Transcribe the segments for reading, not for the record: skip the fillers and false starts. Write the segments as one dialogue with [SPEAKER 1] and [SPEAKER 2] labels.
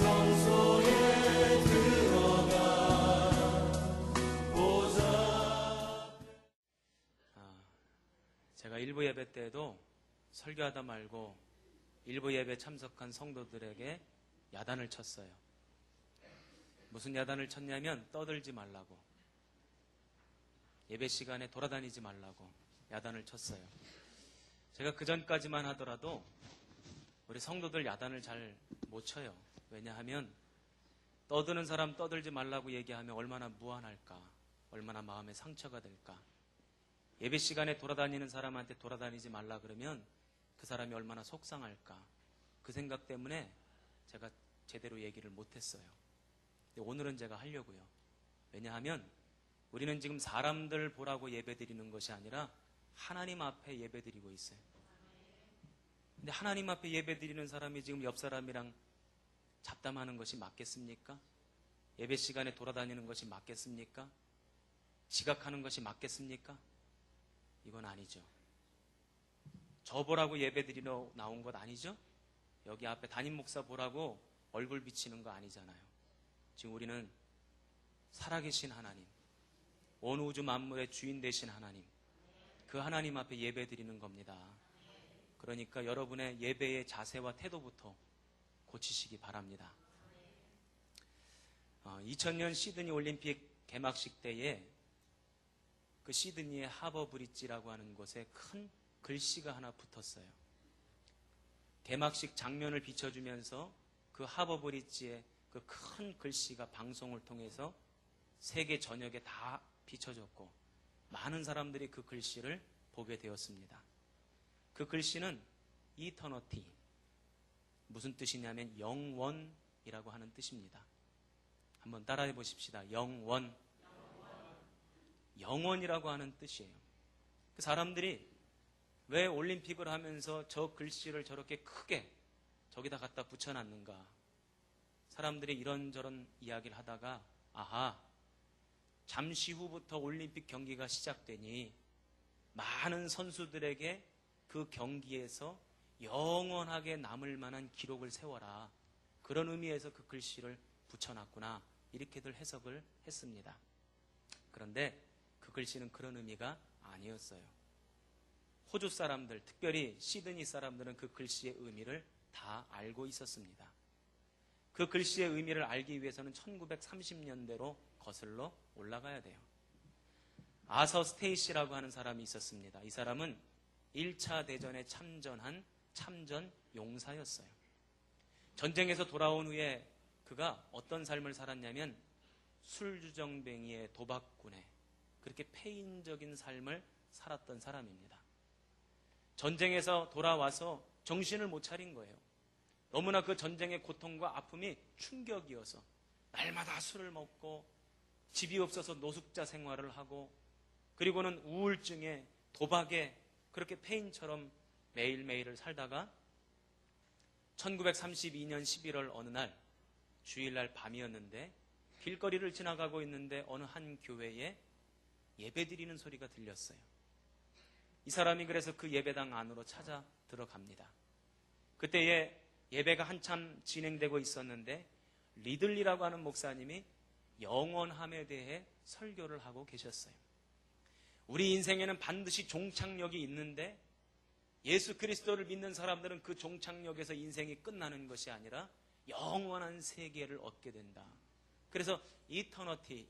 [SPEAKER 1] 성소에 들어가 보좌.
[SPEAKER 2] 제가 일부 예배 때에도 설교하다 말고 일부 예배 참석한 성도들에게 야단을 쳤어요. 무슨 야단을 쳤냐면 떠들지 말라고, 예배 시간에 돌아다니지 말라고 야단을 쳤어요. 제가 그 전까지만 하더라도 우리 성도들 야단을 잘 못 쳐요. 왜냐하면 떠드는 사람 떠들지 말라고 얘기하면 얼마나 무안할까, 얼마나 마음에 상처가 될까. 예배 시간에 돌아다니는 사람한테 돌아다니지 말라 그러면 그 사람이 얼마나 속상할까, 그 생각 때문에 제가 제대로 얘기를 못했어요. 근데 오늘은 제가 하려고요. 왜냐하면 우리는 지금 사람들 보라고 예배드리는 것이 아니라 하나님 앞에 예배드리고 있어요. 근데 하나님 앞에 예배드리는 사람이 지금 옆 사람이랑 잡담하는 것이 맞겠습니까? 예배 시간에 돌아다니는 것이 맞겠습니까? 지각하는 것이 맞겠습니까? 이건 아니죠. 저 보라고 예배드리러 나온 것 아니죠? 여기 앞에 담임 목사 보라고 얼굴 비치는 거 아니잖아요. 지금 우리는 살아계신 하나님, 온 우주 만물의 주인 되신 하나님, 그 하나님 앞에 예배드리는 겁니다. 그러니까 여러분의 예배의 자세와 태도부터 고치시기 바랍니다. 2000년 시드니 올림픽 개막식 때에 그 시드니의 하버 브릿지라고 하는 곳에 큰 글씨가 하나 붙었어요. 개막식 장면을 비춰주면서 그 하버 브릿지의 그 큰 글씨가 방송을 통해서 세계 전역에 다 비춰졌고 많은 사람들이 그 글씨를 보게 되었습니다. 그 글씨는 이터너티, 무슨 뜻이냐면 영원이라고 하는 뜻입니다. 한번 따라해 보십시다. 영원. 영원이라고 하는 뜻이에요. 그 사람들이 왜 올림픽을 하면서 저 글씨를 저렇게 크게 저기다 갖다 붙여놨는가? 사람들이 이런저런 이야기를 하다가 아하, 잠시 후부터 올림픽 경기가 시작되니 많은 선수들에게 그 경기에서 영원하게 남을 만한 기록을 세워라, 그런 의미에서 그 글씨를 붙여놨구나, 이렇게들 해석을 했습니다. 그런데 그 글씨는 그런 의미가 아니었어요. 호주 사람들, 특별히 시드니 사람들은 그 글씨의 의미를 다 알고 있었습니다. 그 글씨의 의미를 알기 위해서는 1930년대로 거슬러 올라가야 돼요. 아서 스테이시라고 하는 사람이 있었습니다. 이 사람은 1차 대전에 참전한 참전 용사였어요. 전쟁에서 돌아온 후에 그가 어떤 삶을 살았냐면 술주정뱅이의 도박꾼에 그렇게 폐인적인 삶을 살았던 사람입니다. 전쟁에서 돌아와서 정신을 못 차린 거예요. 너무나 그 전쟁의 고통과 아픔이 충격이어서 날마다 술을 먹고 집이 없어서 노숙자 생활을 하고 그리고는 우울증에 도박에 그렇게 폐인처럼 매일매일을 살다가 1932년 11월 어느 날 주일날 밤이었는데 길거리를 지나가고 있는데 어느 한 교회에 예배드리는 소리가 들렸어요. 이 사람이 그래서 그 예배당 안으로 찾아 들어갑니다. 그때에 예배가 한참 진행되고 있었는데 리들리라고 하는 목사님이 영원함에 대해 설교를 하고 계셨어요. 우리 인생에는 반드시 종착역이 있는데 예수 그리스도를 믿는 사람들은 그 종착역에서 인생이 끝나는 것이 아니라 영원한 세계를 얻게 된다. 그래서 이터너티,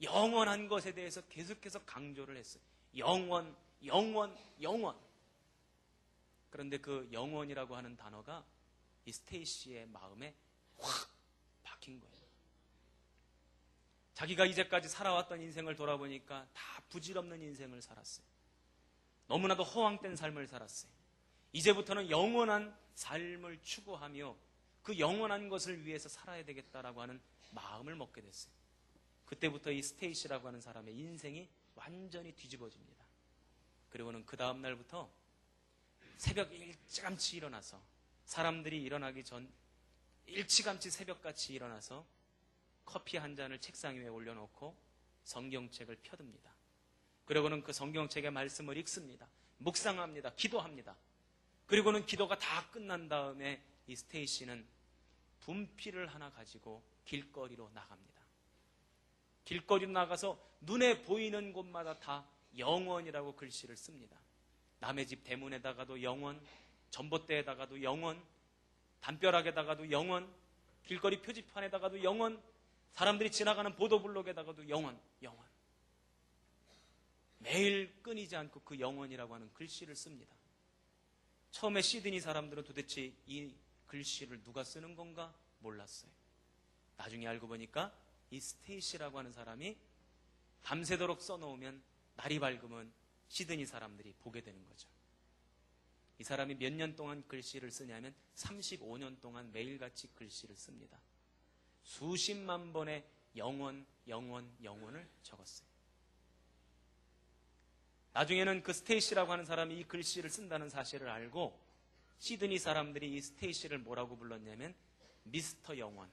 [SPEAKER 2] 영원한 것에 대해서 계속해서 강조를 했어요. 영원. 그런데 그 영원이라고 하는 단어가 이 스테이시의 마음에 확 박힌 거예요. 자기가 이제까지 살아왔던 인생을 돌아보니까 다 부질없는 인생을 살았어요. 너무나도 허황된 삶을 살았어요. 이제부터는 영원한 삶을 추구하며 그 영원한 것을 위해서 살아야 되겠다라고 하는 마음을 먹게 됐어요. 그때부터 이 스테이시라고 하는 사람의 인생이 완전히 뒤집어집니다. 그리고는 그 다음 날부터 새벽 일찌감치 일어나서 사람들이 일어나기 전 일찌감치 새벽같이 일어나서 커피 한 잔을 책상 위에 올려놓고 성경책을 펴듭니다. 그리고는 그 성경책의 말씀을 읽습니다. 묵상합니다. 기도합니다. 그리고는 기도가 다 끝난 다음에 이 스테이시는 분필을 하나 가지고 길거리로 나갑니다. 길거리로 나가서 눈에 보이는 곳마다 다 영원이라고 글씨를 씁니다. 남의 집 대문에다가도 영원, 전봇대에다가도 영원, 담벼락에다가도 영원, 길거리 표지판에다가도 영원, 사람들이 지나가는 보도블록에다가도 영원, 영원. 매일 끊이지 않고 그 영원이라고 하는 글씨를 씁니다. 처음에 시드니 사람들은 도대체 이 글씨를 누가 쓰는 건가 몰랐어요. 나중에 알고 보니까 이 스테이시라고 하는 사람이 밤새도록 써놓으면 날이 밝으면 시드니 사람들이 보게 되는 거죠. 이 사람이 몇 년 동안 글씨를 쓰냐면 35년 동안 매일같이 글씨를 씁니다. 수십만 번의 영원, 영원, 영원을 적었어요. 나중에는 그 스테이시라고 하는 사람이 이 글씨를 쓴다는 사실을 알고 시드니 사람들이 이 스테이시를 뭐라고 불렀냐면 미스터 영원.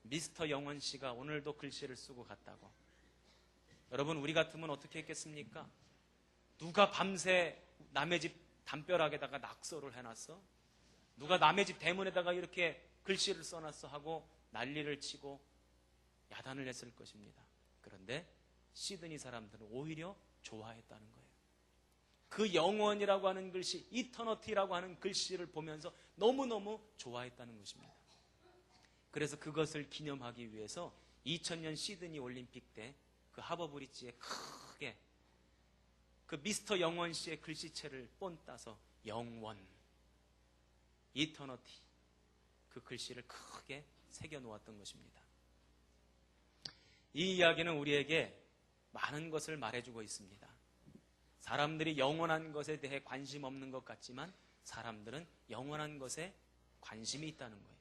[SPEAKER 2] 미스터 영원 씨가 오늘도 글씨를 쓰고 갔다고. 여러분, 우리 같으면 어떻게 했겠습니까? 누가 밤새 남의 집 담벼락에다가 낙서를 해놨어? 누가 남의 집 대문에다가 이렇게 글씨를 써놨어? 하고 난리를 치고 야단을 했을 것입니다. 그런데 시드니 사람들은 오히려 좋아했다는 거예요. 그 영원이라고 하는 글씨, 이터너티라고 하는 글씨를 보면서 너무너무 좋아했다는 것입니다. 그래서 그것을 기념하기 위해서 2000년 시드니 올림픽 때 그 하버브리지에 크게 그 미스터 영원 씨의 글씨체를 본따서 영원, 이터너티, 그 글씨를 크게 새겨놓았던 것입니다. 이 이야기는 우리에게 많은 것을 말해주고 있습니다. 사람들이 영원한 것에 대해 관심 없는 것 같지만 사람들은 영원한 것에 관심이 있다는 거예요.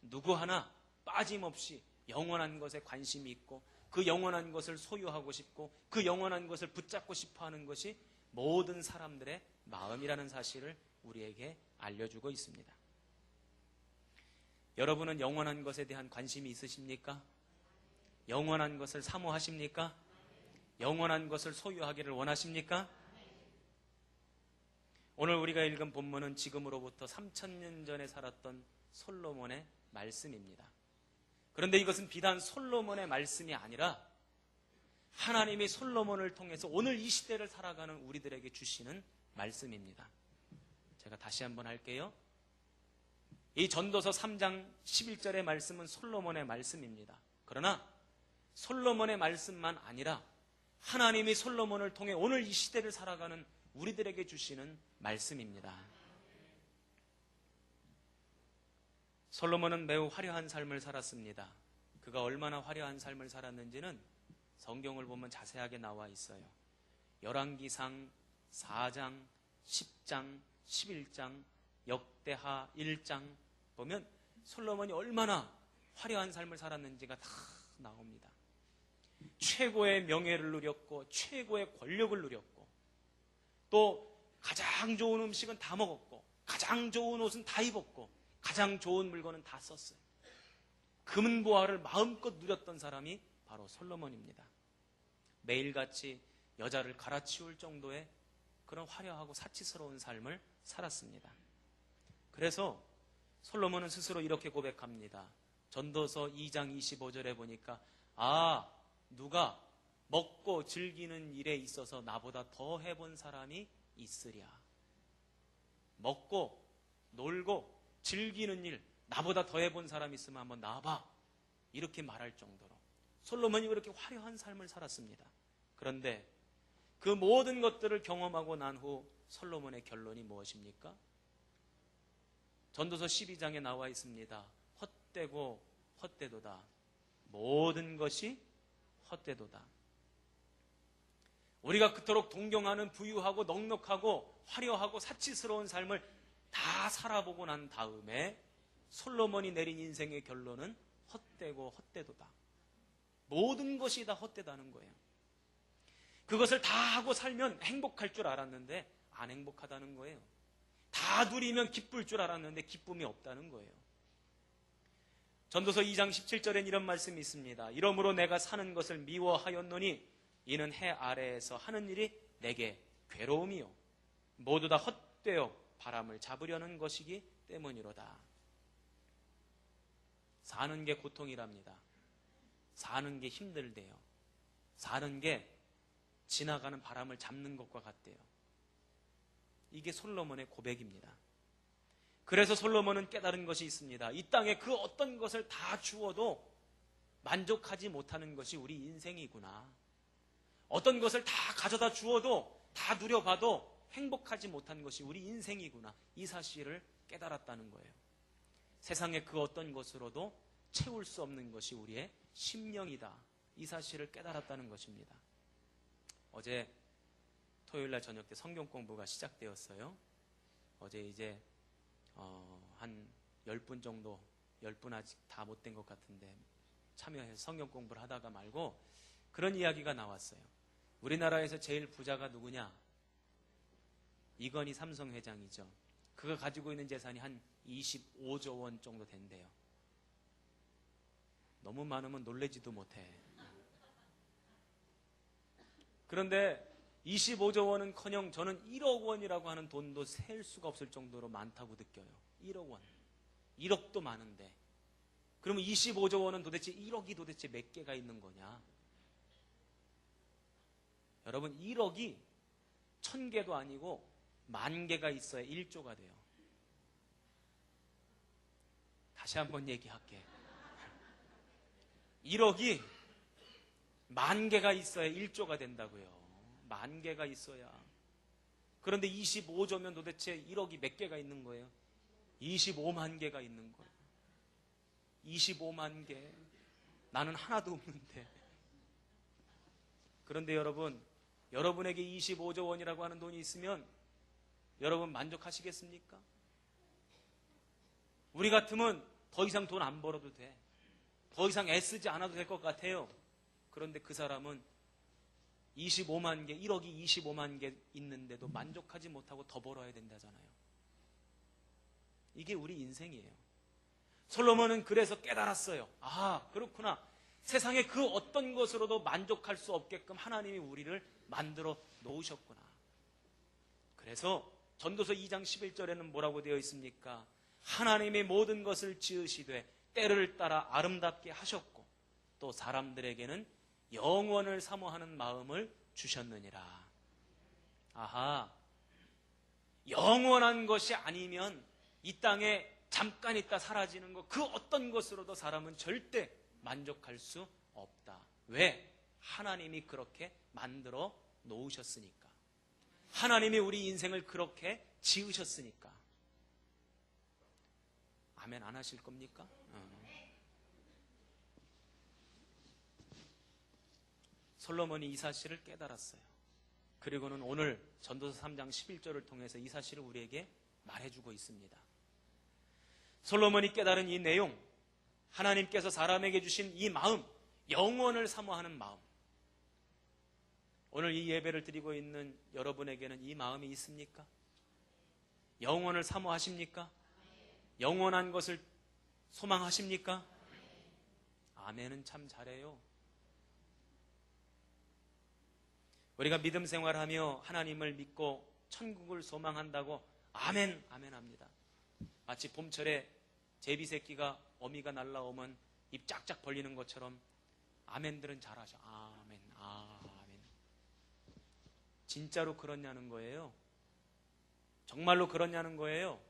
[SPEAKER 2] 누구 하나 빠짐없이 영원한 것에 관심이 있고 그 영원한 것을 소유하고 싶고 그 영원한 것을 붙잡고 싶어 하는 것이 모든 사람들의 마음이라는 사실을 우리에게 알려주고 있습니다. 여러분은 영원한 것에 대한 관심이 있으십니까? 영원한 것을 사모하십니까? 영원한 것을 소유하기를 원하십니까? 오늘 우리가 읽은 본문은 지금으로부터 3000년 전에 살았던 솔로몬의 말씀입니다. 그런데 이것은 비단 솔로몬의 말씀이 아니라 하나님이 솔로몬을 통해서 오늘 이 시대를 살아가는 우리들에게 주시는 말씀입니다. 제가 다시 한번 할게요. 이 전도서 3장 11절의 말씀은 솔로몬의 말씀입니다. 그러나 솔로몬의 말씀만 아니라 하나님이 솔로몬을 통해 오늘 이 시대를 살아가는 우리들에게 주시는 말씀입니다. 솔로몬은 매우 화려한 삶을 살았습니다. 그가 얼마나 화려한 삶을 살았는지는 성경을 보면 자세하게 나와 있어요. 열왕기상 4장, 10장, 11장, 역대하 1장 보면 솔로몬이 얼마나 화려한 삶을 살았는지가 다 나옵니다. 최고의 명예를 누렸고 최고의 권력을 누렸고 또 가장 좋은 음식은 다 먹었고 가장 좋은 옷은 다 입었고 가장 좋은 물건은 다 썼어요. 금은보화를 마음껏 누렸던 사람이 바로 솔로몬입니다. 매일같이 여자를 갈아치울 정도의 그런 화려하고 사치스러운 삶을 살았습니다. 그래서 솔로몬은 스스로 이렇게 고백합니다. 전도서 2장 25절에 보니까 누가 먹고 즐기는 일에 있어서 나보다 더 해본 사람이 있으랴. 먹고 놀고 즐기는 일 나보다 더 해본 사람이 있으면 한번 나와봐. 이렇게 말할 정도로 솔로몬이 그렇게 화려한 삶을 살았습니다. 그런데 그 모든 것들을 경험하고 난 후 솔로몬의 결론이 무엇입니까? 전도서 12장에 나와 있습니다. 헛되고 헛되도다. 모든 것이 헛되도다. 우리가 그토록 동경하는 부유하고 넉넉하고 화려하고 사치스러운 삶을 다 살아보고 난 다음에 솔로몬이 내린 인생의 결론은 헛되고 헛되도다. 모든 것이 다 헛되다는 거예요. 그것을 다 하고 살면 행복할 줄 알았는데 안 행복하다는 거예요. 다 누리면 기쁠 줄 알았는데 기쁨이 없다는 거예요. 전도서 2장 17절엔 이런 말씀이 있습니다. 이러므로 내가 사는 것을 미워하였노니 이는 해 아래에서 하는 일이 내게 괴로움이요 모두 다 헛되어 바람을 잡으려는 것이기 때문이로다. 사는 게 고통이랍니다. 사는 게 힘들대요. 사는 게 지나가는 바람을 잡는 것과 같대요. 이게 솔로몬의 고백입니다. 그래서 솔로몬은 깨달은 것이 있습니다. 이 땅에 그 어떤 것을 다 주어도 만족하지 못하는 것이 우리 인생이구나. 어떤 것을 다 가져다 주어도 다 누려봐도 행복하지 못한 것이 우리 인생이구나. 이 사실을 깨달았다는 거예요. 세상의 그 어떤 것으로도 채울 수 없는 것이 우리의 심령이다. 이 사실을 깨달았다는 것입니다. 어제 토요일날 저녁 때 성경 공부가 시작되었어요. 어제 이제 한 10분 정도, 10분 아직 다 못 된 것 같은데 참여해서 성경 공부를 하다가 말고 그런 이야기가 나왔어요. 우리나라에서 제일 부자가 누구냐? 이건희 삼성 회장이죠. 그가 가지고 있는 재산이 한 25조 원 정도 된대요. 너무 많으면 놀래지도 못해. 그런데 25조 원은커녕 저는 1억 원이라고 하는 돈도 셀 수가 없을 정도로 많다고 느껴요. 1억 원. 1억도 많은데. 그러면 25조 원은 도대체 1억이 도대체 몇 개가 있는 거냐? 여러분 1억이 1000개도 아니고 10,000개가 있어야 1조가 돼요. 다시 한번 얘기할게. 1억이 10,000개가 있어야 1조가 된다고요. 10,000개가 있어야. 그런데 25조면 도대체 1억이 몇 개가 있는 거예요? 25만 개가 있는 거예요. 25만 개. 나는 하나도 없는데. 그런데 여러분에게 25조 원이라고 하는 돈이 있으면 여러분 만족하시겠습니까? 우리 같으면 더 이상 돈 안 벌어도 돼. 더 이상 애쓰지 않아도 될 것 같아요. 그런데 그 사람은 25만 개, 1억이 25만 개 있는데도 만족하지 못하고 더 벌어야 된다잖아요. 이게 우리 인생이에요. 솔로몬은 그래서 깨달았어요. 아, 그렇구나. 세상에 그 어떤 것으로도 만족할 수 없게끔 하나님이 우리를 만들어 놓으셨구나. 그래서 전도서 2장 11절에는 뭐라고 되어 있습니까? 하나님의 모든 것을 지으시되 때를 따라 아름답게 하셨고 또 사람들에게는 영원을 사모하는 마음을 주셨느니라. 아하, 영원한 것이 아니면 이 땅에 잠깐 있다 사라지는 것, 그 어떤 것으로도 사람은 절대 만족할 수 없다. 왜? 하나님이 그렇게 만들어 놓으셨으니까. 하나님이 우리 인생을 그렇게 지으셨으니까. 아멘 안 하실 겁니까? 솔로몬이 이 사실을 깨달았어요. 그리고는 오늘 전도서 3장 11절을 통해서 이 사실을 우리에게 말해주고 있습니다. 솔로몬이 깨달은 이 내용, 하나님께서 사람에게 주신 이 마음, 영원을 사모하는 마음. 오늘 이 예배를 드리고 있는 여러분에게는 이 마음이 있습니까? 영원을 사모하십니까? 영원한 것을 소망하십니까? 아멘은 참 잘해요. 우리가 믿음 생활하며 하나님을 믿고 천국을 소망한다고 아멘, 아멘 합니다. 마치 봄철에 제비새끼가 어미가 날라오면 입 짝짝 벌리는 것처럼 아멘들은 잘하죠. 아멘, 아멘. 진짜로 그렇냐는 거예요. 정말로 그렇냐는 거예요.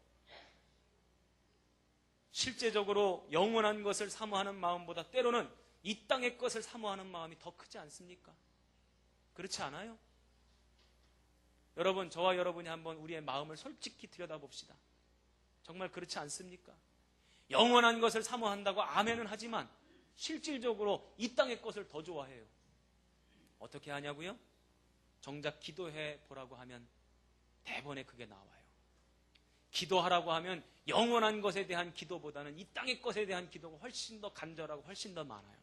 [SPEAKER 2] 실제적으로 영원한 것을 사모하는 마음보다 때로는 이 땅의 것을 사모하는 마음이 더 크지 않습니까? 그렇지 않아요? 여러분, 저와 여러분이 한번 우리의 마음을 솔직히 들여다봅시다. 정말 그렇지 않습니까? 영원한 것을 사모한다고 아멘은 하지만 실질적으로 이 땅의 것을 더 좋아해요. 어떻게 하냐고요? 정작 기도해 보라고 하면 대본에 그게 나와요. 기도하라고 하면 영원한 것에 대한 기도보다는 이 땅의 것에 대한 기도가 훨씬 더 간절하고 훨씬 더 많아요.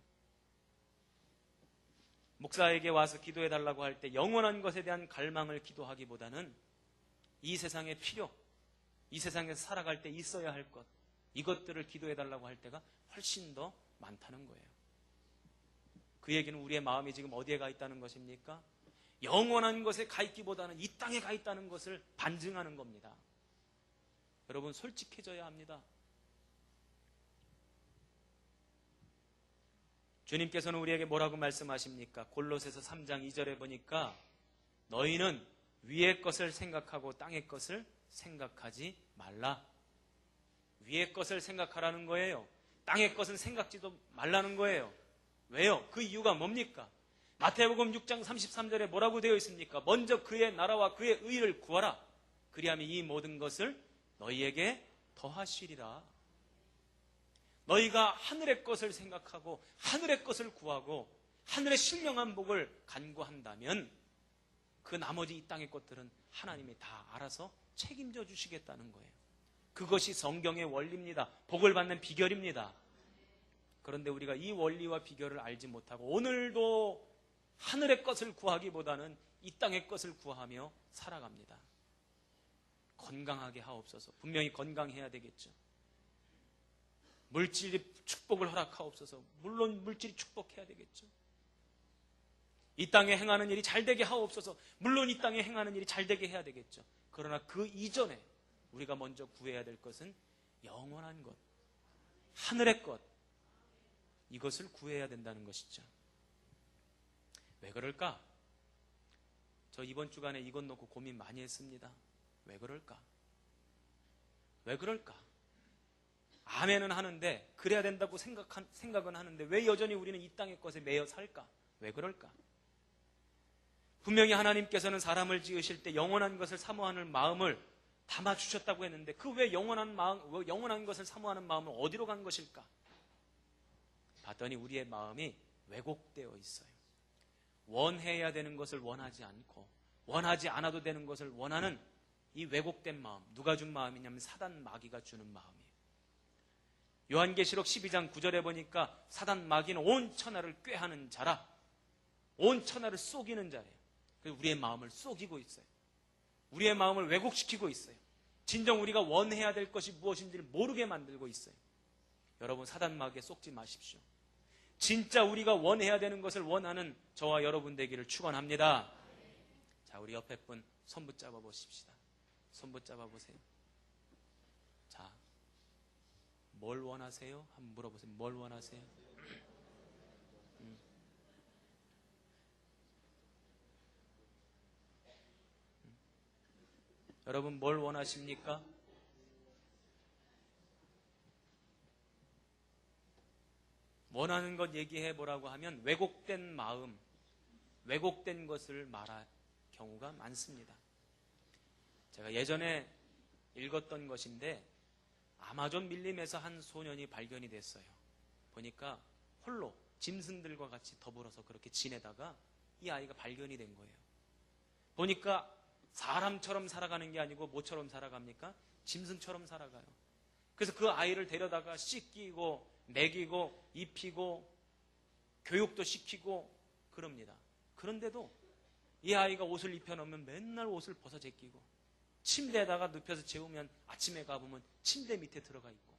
[SPEAKER 2] 목사에게 와서 기도해 달라고 할 때 영원한 것에 대한 갈망을 기도하기보다는 이 세상의 필요, 이 세상에서 살아갈 때 있어야 할 것, 이것들을 기도해 달라고 할 때가 훨씬 더 많다는 거예요. 그 얘기는 우리의 마음이 지금 어디에 가 있다는 것입니까? 영원한 것에 가 있기보다는 이 땅에 가 있다는 것을 반증하는 겁니다. 여러분, 솔직해져야 합니다. 주님께서는 우리에게 뭐라고 말씀하십니까? 골로새서 3장 2절에 보니까 너희는 위의 것을 생각하고 땅의 것을 생각하지 말라. 위의 것을 생각하라는 거예요. 땅의 것은 생각지도 말라는 거예요. 왜요? 그 이유가 뭡니까? 마태복음 6장 33절에 뭐라고 되어 있습니까? 먼저 그의 나라와 그의 의를 구하라. 그리하면 이 모든 것을 너희에게 더하시리라. 너희가 하늘의 것을 생각하고 하늘의 것을 구하고 하늘의 신령한 복을 간구한다면 그 나머지 이 땅의 것들은 하나님이 다 알아서 책임져 주시겠다는 거예요. 그것이 성경의 원리입니다. 복을 받는 비결입니다. 그런데 우리가 이 원리와 비결을 알지 못하고 오늘도 하늘의 것을 구하기보다는 이 땅의 것을 구하며 살아갑니다. 건강하게 하옵소서. 분명히 건강해야 되겠죠. 물질이 축복을 허락하옵소서. 물론 물질이 축복해야 되겠죠. 이 땅에 행하는 일이 잘되게 하옵소서. 물론 이 땅에 행하는 일이 잘되게 해야 되겠죠. 그러나 그 이전에 우리가 먼저 구해야 될 것은 영원한 것, 하늘의 것, 이것을 구해야 된다는 것이죠. 왜 그럴까? 저 이번 주간에 이것 놓고 고민 많이 했습니다. 왜 그럴까? 왜 그럴까? 아멘은 하는데, 그래야 된다고 생각은 하는데 왜 여전히 우리는 이 땅의 것에 매여 살까? 왜 그럴까? 분명히 하나님께서는 사람을 지으실 때 영원한 것을 사모하는 마음을 담아주셨다고 했는데 그 왜 영원한 것을 사모하는 마음은 어디로 간 것일까? 봤더니 우리의 마음이 왜곡되어 있어요. 원해야 되는 것을 원하지 않고 원하지 않아도 되는 것을 원하는 이 왜곡된 마음, 누가 준 마음이냐면 사단 마귀가 주는 마음이에요. 요한계시록 12장 9절에 보니까 사단 마귀는 온 천하를 꾀하는 자라, 온 천하를 속이는 자예요. 그래서 우리의 마음을 속이고 있어요. 우리의 마음을 왜곡시키고 있어요. 진정 우리가 원해야 될 것이 무엇인지를 모르게 만들고 있어요. 여러분, 사단 마귀에 속지 마십시오. 진짜 우리가 원해야 되는 것을 원하는 저와 여러분 되기를 축원합니다. 자, 우리 옆에 분 손 붙잡아 보십시다. 손 붙잡아 보세요. 자, 뭘 원하세요? 한번 물어보세요. 뭘 원하세요? 여러분, 뭘 원하십니까? 원하는 것 얘기해 보라고 하면 왜곡된 마음, 왜곡된 것을 말할 경우가 많습니다. 제가 예전에 읽었던 것인데 아마존 밀림에서 한 소년이 발견이 됐어요. 보니까 홀로 짐승들과 같이 더불어서 그렇게 지내다가 이 아이가 발견이 된 거예요. 보니까 사람처럼 살아가는 게 아니고 뭐처럼 살아갑니까? 짐승처럼 살아가요. 그래서 그 아이를 데려다가 씻기고 먹이고 입히고 교육도 시키고 그럽니다. 그런데도 이 아이가 옷을 입혀놓으면 맨날 옷을 벗어 제끼고 침대에다가 눕혀서 재우면 아침에 가보면 침대 밑에 들어가 있고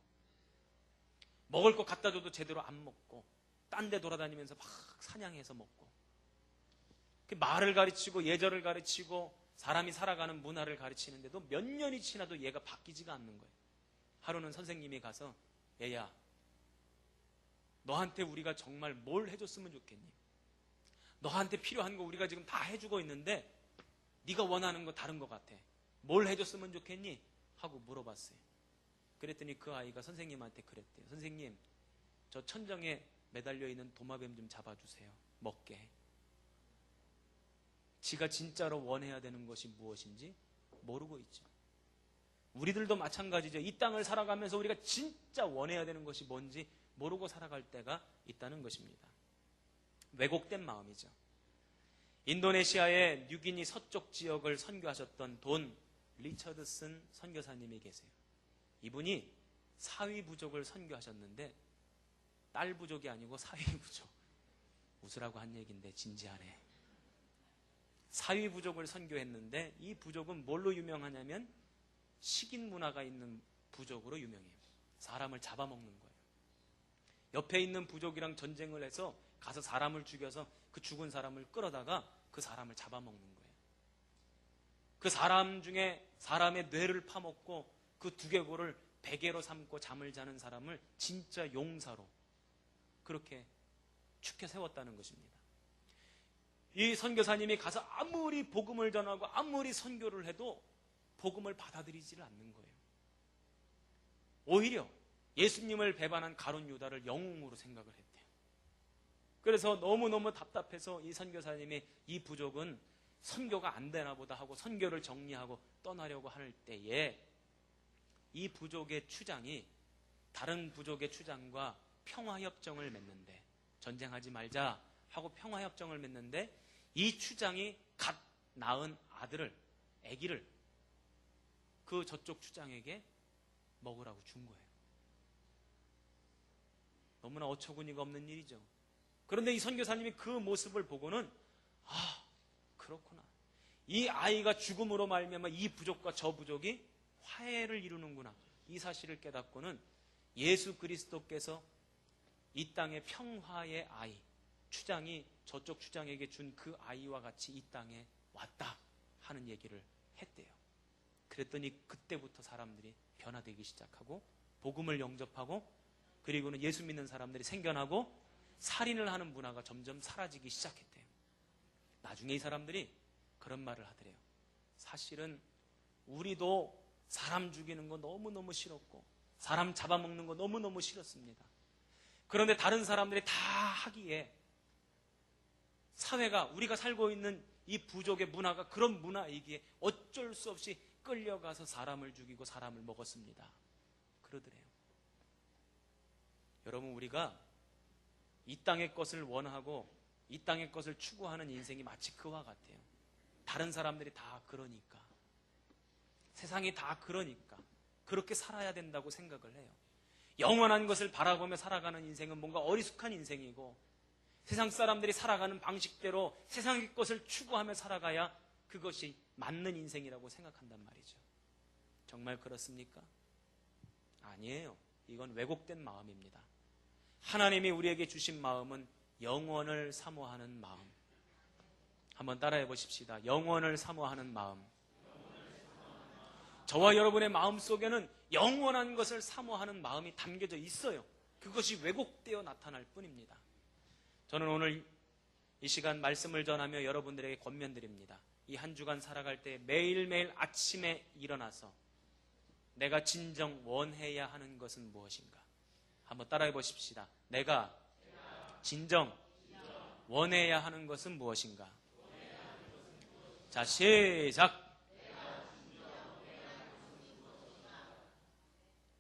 [SPEAKER 2] 먹을 거 갖다 줘도 제대로 안 먹고 딴 데 돌아다니면서 막 사냥해서 먹고 말을 가르치고 예절을 가르치고 사람이 살아가는 문화를 가르치는데도 몇 년이 지나도 얘가 바뀌지가 않는 거예요. 하루는 선생님이 가서 얘야, 너한테 우리가 정말 뭘 해줬으면 좋겠니? 너한테 필요한 거 우리가 지금 다 해주고 있는데 네가 원하는 거 다른 거 같아. 뭘 해줬으면 좋겠니? 하고 물어봤어요. 그랬더니 그 아이가 선생님한테 그랬대요. 선생님, 저 천정에 매달려 있는 도마뱀 좀 잡아주세요. 먹게. 지가 진짜로 원해야 되는 것이 무엇인지 모르고 있죠. 우리들도 마찬가지죠. 이 땅을 살아가면서 우리가 진짜 원해야 되는 것이 뭔지 모르고 살아갈 때가 있다는 것입니다. 왜곡된 마음이죠. 인도네시아의 뉴기니 서쪽 지역을 선교하셨던 돈 리처드슨 선교사님이 계세요. 이분이 사위 부족을 선교하셨는데 딸 부족이 아니고 사위 부족. 웃으라고 한 얘기인데 진지하네. 사위 부족을 선교했는데 이 부족은 뭘로 유명하냐면 식인 문화가 있는 부족으로 유명해요. 사람을 잡아먹는 거예요. 옆에 있는 부족이랑 전쟁을 해서 가서 사람을 죽여서 그 죽은 사람을 끌어다가 그 사람을 잡아먹는 거예요. 그 사람 중에 사람의 뇌를 파먹고 그 두개골을 베개로 삼고 잠을 자는 사람을 진짜 용사로 그렇게 축해 세웠다는 것입니다. 이 선교사님이 가서 아무리 복음을 전하고 아무리 선교를 해도 복음을 받아들이지를 않는 거예요. 오히려 예수님을 배반한 가룟 유다를 영웅으로 생각을 했대요. 그래서 너무너무 답답해서 이 선교사님이 이 부족은 선교가 안 되나 보다 하고 선교를 정리하고 떠나려고 할 때에 이 부족의 추장이 다른 부족의 추장과 평화협정을 맺는데, 전쟁하지 말자 하고 평화협정을 맺는데, 이 추장이 갓 낳은 아기를 그 저쪽 추장에게 먹으라고 준 거예요. 너무나 어처구니가 없는 일이죠. 그런데 이 선교사님이 그 모습을 보고는 그렇구나. 이 아이가 죽음으로 말미암아 이 부족과 저 부족이 화해를 이루는구나. 이 사실을 깨닫고는 예수 그리스도께서 이 땅의 평화의 아이, 추장이 저쪽 추장에게 준 그 아이와 같이 이 땅에 왔다 하는 얘기를 했대요. 그랬더니 그때부터 사람들이 변화되기 시작하고 복음을 영접하고, 그리고는 예수 믿는 사람들이 생겨나고 살인을 하는 문화가 점점 사라지기 시작했대요. 나중에 이 사람들이 그런 말을 하더래요. 사실은 우리도 사람 죽이는 거 너무너무 싫었고 사람 잡아먹는 거 너무너무 싫었습니다. 그런데 다른 사람들이 다 하기에 사회가, 우리가 살고 있는 이 부족의 문화가 그런 문화이기에 어쩔 수 없이 끌려가서 사람을 죽이고 사람을 먹었습니다. 그러더래요. 여러분, 우리가 이 땅의 것을 원하고 이 땅의 것을 추구하는 인생이 마치 그와 같아요. 다른 사람들이 다 그러니까, 세상이 다 그러니까 그렇게 살아야 된다고 생각을 해요. 영원한 것을 바라보며 살아가는 인생은 뭔가 어리숙한 인생이고, 세상 사람들이 살아가는 방식대로 세상의 것을 추구하며 살아가야 그것이 맞는 인생이라고 생각한단 말이죠. 정말 그렇습니까? 아니에요. 이건 왜곡된 마음입니다. 하나님이 우리에게 주신 마음은 영원을 사모하는 마음. 한번 따라해 보십시다. 영원을 사모하는 마음. 저와 여러분의 마음 속에는 영원한 것을 사모하는 마음이 담겨져 있어요. 그것이 왜곡되어 나타날 뿐입니다. 저는 오늘 이 시간 말씀을 전하며 여러분들에게 권면드립니다. 이 한 주간 살아갈 때 매일매일 아침에 일어나서 내가 진정 원해야 하는 것은 무엇인가? 한번 따라해 보십시다. 내가 진정 원해야 하는 것은 무엇인가? 자, 시작!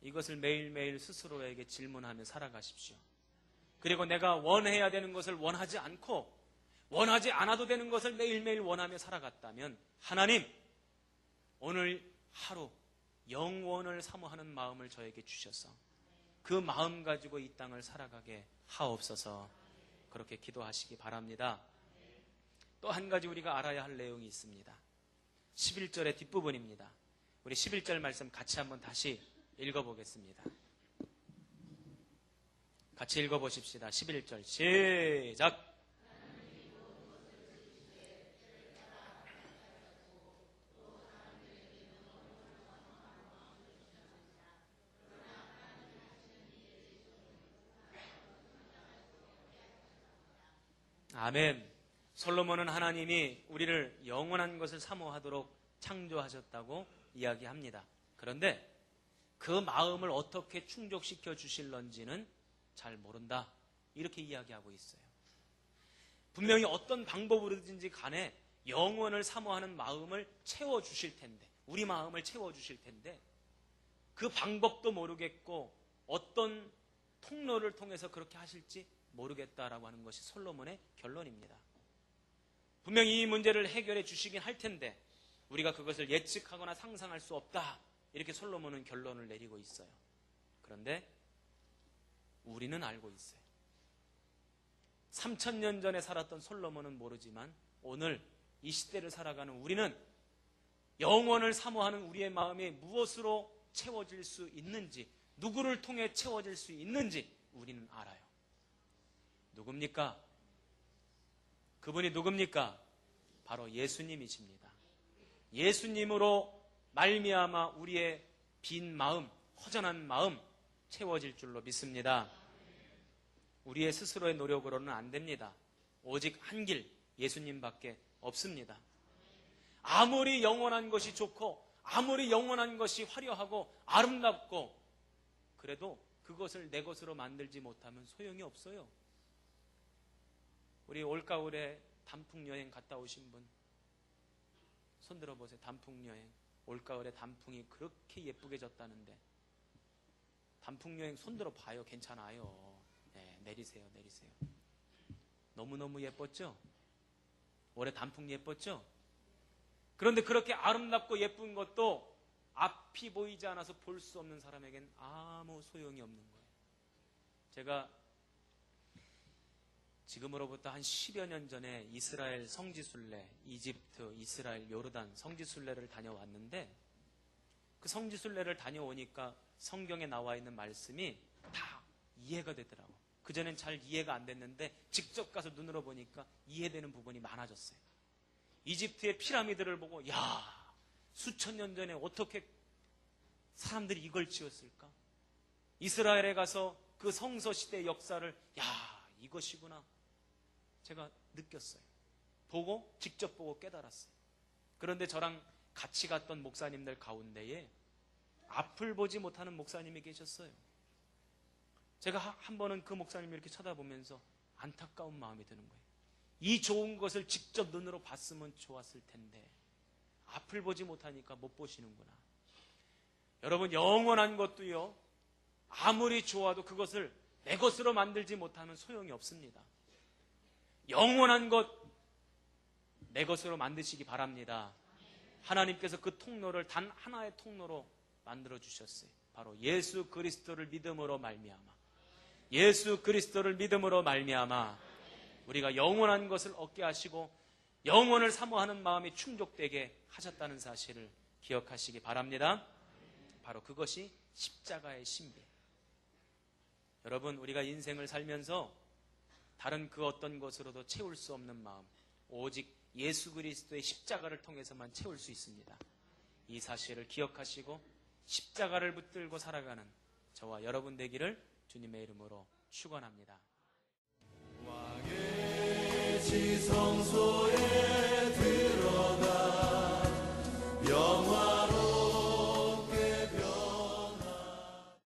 [SPEAKER 2] 이것을 매일매일 스스로에게 질문하며 살아가십시오. 그리고 내가 원해야 되는 것을 원하지 않고 원하지 않아도 되는 것을 매일매일 원하며 살아갔다면, 하나님, 오늘 하루 영원을 사모하는 마음을 저에게 주셔서 그 마음 가지고 이 땅을 살아가게 하옵소서. 그렇게 기도하시기 바랍니다. 또 한 가지 우리가 알아야 할 내용이 있습니다. 11절의 뒷부분입니다. 우리 11절 말씀 같이 한번 다시 읽어보겠습니다. 같이 읽어보십시다. 11절 시작! 아멘. 솔로몬은 하나님이 우리를 영원한 것을 사모하도록 창조하셨다고 이야기합니다. 그런데 그 마음을 어떻게 충족시켜 주실런지는 잘 모른다, 이렇게 이야기하고 있어요. 분명히 어떤 방법으로든지 간에 영원을 사모하는 마음을 채워주실 텐데, 우리 마음을 채워주실 텐데 그 방법도 모르겠고 어떤 통로를 통해서 그렇게 하실지 모르겠다라고 하는 것이 솔로몬의 결론입니다. 분명히 이 문제를 해결해 주시긴 할 텐데 우리가 그것을 예측하거나 상상할 수 없다, 이렇게 솔로몬은 결론을 내리고 있어요. 그런데 우리는 알고 있어요. 3000년 전에 살았던 솔로몬은 모르지만 오늘 이 시대를 살아가는 우리는 영원을 사모하는 우리의 마음이 무엇으로 채워질 수 있는지, 누구를 통해 채워질 수 있는지 우리는 알아요. 누굽니까? 그분이 누굽니까? 바로 예수님이십니다. 예수님으로 말미암아 우리의 빈 마음, 허전한 마음 채워질 줄로 믿습니다. 우리의 스스로의 노력으로는 안 됩니다. 오직 한 길, 예수님밖에 없습니다. 아무리 영원한 것이 좋고 아무리 영원한 것이 화려하고 아름답고 그래도 그것을 내 것으로 만들지 못하면 소용이 없어요. 우리 올가을에 단풍여행 갔다 오신 분 손들어 보세요. 단풍여행. 올가을에 단풍이 그렇게 예쁘게 졌다는데 단풍여행 손들어 봐요. 괜찮아요. 네, 내리세요. 너무너무 예뻤죠? 올해 단풍 예뻤죠? 그런데 그렇게 아름답고 예쁜 것도 앞이 보이지 않아서 볼 수 없는 사람에겐 아무 소용이 없는 거예요. 제가 지금으로부터 한 10여 년 전에 이스라엘 성지순례, 이집트, 이스라엘, 요르단 성지순례를 다녀왔는데 그 성지순례를 다녀오니까 성경에 나와 있는 말씀이 다 이해가 되더라고요. 그전엔 잘 이해가 안 됐는데 직접 가서 눈으로 보니까 이해되는 부분이 많아졌어요. 이집트의 피라미드를 보고 야, 수천 년 전에 어떻게 사람들이 이걸 지었을까? 이스라엘에 가서 그 성서 시대의 역사를 야, 이것이구나. 제가 느꼈어요. 직접 보고 깨달았어요. 그런데 저랑 같이 갔던 목사님들 가운데에 앞을 보지 못하는 목사님이 계셨어요. 제가 한 번은 그 목사님을 이렇게 쳐다보면서 안타까운 마음이 드는 거예요. 이 좋은 것을 직접 눈으로 봤으면 좋았을 텐데 앞을 보지 못하니까 못 보시는구나. 여러분, 영원한 것도요, 아무리 좋아도 그것을 내 것으로 만들지 못하면 소용이 없습니다. 영원한 것 내 것으로 만드시기 바랍니다. 하나님께서 그 통로를 단 하나의 통로로 만들어 주셨어요. 바로 예수 그리스도를 믿음으로 말미암아. 예수 그리스도를 믿음으로 말미암아 우리가 영원한 것을 얻게 하시고 영원을 사모하는 마음이 충족되게 하셨다는 사실을 기억하시기 바랍니다. 바로 그것이 십자가의 신비. 여러분, 우리가 인생을 살면서 다른 그 어떤 것으로도 채울 수 없는 마음, 오직 예수 그리스도의 십자가를 통해서만 채울 수 있습니다. 이 사실을 기억하시고 십자가를 붙들고 살아가는 저와 여러분 되기를 주님의 이름으로 축원합니다.
[SPEAKER 1] 왕의 지성소에